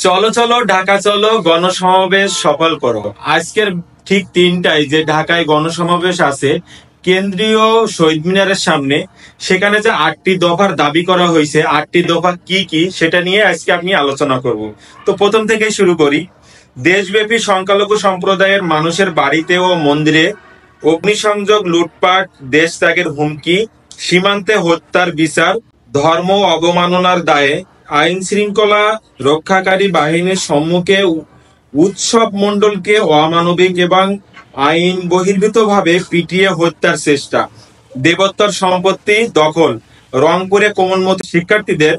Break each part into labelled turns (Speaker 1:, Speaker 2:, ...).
Speaker 1: চলো চলো ঢাকা চলো গণসমাবেশ সফল করো। আজকের ঠিক 3টায় যে ঢাকায় গণসমাবেশ আছে কেন্দ্রীয় শহীদ মিনারের সামনে, সেখানে যে 8টি দফার দাবি করা হয়েছে, 8টি দফা কি কি সেটা নিয়ে আজকে আমি আলোচনা করব। তো প্রথম থেকে শুরু করি। দেশব্যাপী সংখ্যালঘু সম্প্রদায়ের মানুষের বাড়িতে ও মন্দিরে অগ্নিসংযোগ, লুটপাট, দেশ ত্যাগের হুমকি, সীমান্তে হত্যার বিচার, ধর্ম অবমাননার দায়ে আইন শৃঙ্খলা রক্ষাকারী বাহিনীর সম্মুখে উৎসব মণ্ডলকে অমানবিক এবং আইন বহির্ভূতভাবে পিটিয়ে হত্যার চেষ্টা, দেবোত্তর সম্পত্তি দখল, রংপুরে কোমলমতি শিক্ষার্থীদের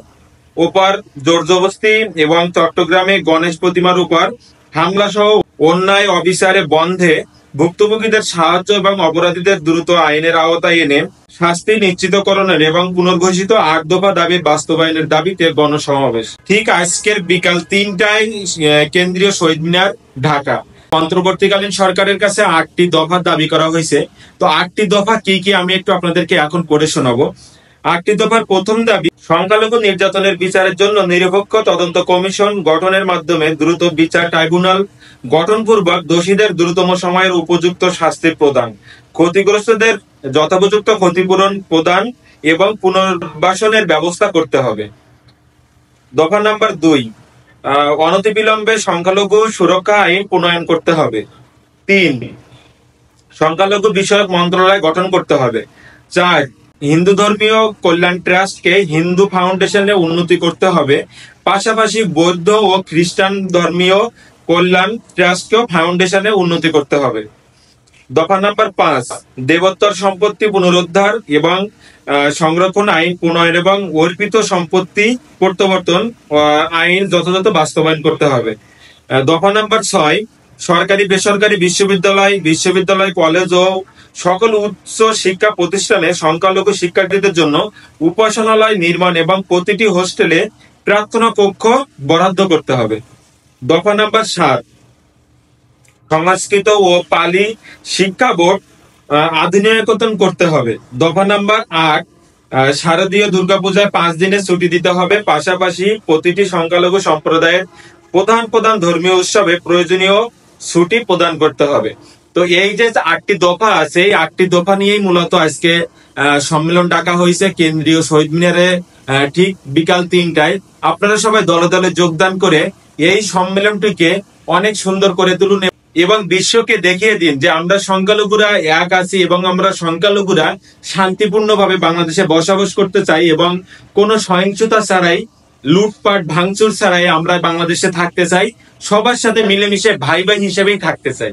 Speaker 1: উপর জোরজবস্তি এবং চট্টগ্রামে গণেশ প্রতিমার উপর হামলা সহ অন্যায় অবিচারে বন্ধে ভুক্তভোগীদের সাহায্য এবং অপরাধীদের দ্রুত আইনের আওতায় এনে শাস্তি নিশ্চিতকরণের এবং পুনর্ঘোষিত 8 দফা দাবির বাস্তবায়নের দাবিতে গণসমাবেশ। ঠিক আজকের বিকাল 3টায় কেন্দ্রীয় শহীদ মিনার, ঢাকা। অন্তর্বর্তীকালীন সরকারের কাছে 8টি দফা দাবি করা হয়েছে। তো 8টি দফা কি কি আমি একটু আপনাদেরকে এখন পড়ে শোনাবো। 8টি দফার প্রথম দাবি, সংখ্যালঘু নির্যাতনের বিচারের জন্য নিরপেক্ষ তদন্ত কমিশন গঠনের মাধ্যমে দ্রুত বিচার ট্রাইব্যুনাল গঠনপূর্বক দোষীদের দ্রুততম সময়ের উপযুক্ত শাস্তি প্রদান, ক্ষতিগ্রস্তদের যথোপযুক্ত ক্ষতিপূরণ প্রদান এবং পুনর্বাসনের ব্যবস্থা করতে হবে। দফা নাম্বার 2, অনতিবিলম্বে সংখ্যালঘু সুরক্ষা আইন প্রণয়ন করতে হবে। 3, সংখ্যালঘু বিষয়ক মন্ত্রণালয় গঠন করতে হবে। 4, হিন্দু ধর্মীয় কল্যাণ ট্রাস্টকে হিন্দু ফাউন্ডেশনে উন্নতি করতে হবে, পাশাপাশি বৌদ্ধ ও খ্রিস্টান ধর্মীয় কল্যাণ ট্রাস্টকেও ফাউন্ডেশনে উন্নতি করতে হবে। দফা নাম্বার 5, দেবোত্তর সম্পত্তি পুনরুদ্ধার এবং সংরক্ষণ আইন প্রণয়ন এবং অর্পিত সম্পত্তি প্রত্যাবর্তন আইন যথাযথ বাস্তবায়ন করতে হবে। দফা নাম্বার 6, সরকারি বেসরকারি বিশ্ববিদ্যালয় কলেজ ও সকল উচ্চ শিক্ষা প্রতিষ্ঠানে সংখ্যালঘু শিক্ষার্থীদের জন্য উপাসনালয় নির্মাণ এবং প্রতিটি হোস্টেলে প্রার্থনা কক্ষ বরাদ্দ করতে হবে। দফা নাম্বার 7, সংস্কৃত ও পালি শিক্ষা বোর্ড আধুনিকরণ করতে হবে। দফা নাম্বার 8, শারদীয় দুর্গাপূজায় 5 দিনের ছুটি দিতে হবে, পাশাপাশি প্রতিটি সংখ্যালঘু সম্প্রদায়ের প্রধান ধর্মীয় উৎসবে প্রয়োজনীয় ছুটি প্রদান করতে হবে। তো এই যে 8টি দফা আছে, এই 8টি দফা নিয়েই মূলত আজকে সম্মেলন ডাকা হয়েছে কেন্দ্রীয় শহীদ মিনারে ঠিক বিকাল 3টায়। আপনারা সবাই দলে দলে যোগদান করে এই সম্মেলনটিকে অনেক সুন্দর করে তুলুন এবং বিশ্বকে দেখিয়ে দিন যে আমরা সংখ্যালঘুরা এক আছি এবং আমরা সংখ্যালঘুরা শান্তিপূর্ণভাবে বাংলাদেশে বসবাস করতে চাই এবং কোনো সহিংসতা ছাড়াই, লুটপাট ভাঙচুর ছাড়াই আমরা বাংলাদেশে থাকতে চাই, সবার সাথে মিলেমিশে ভাই ভাই হিসেবেই থাকতে চাই।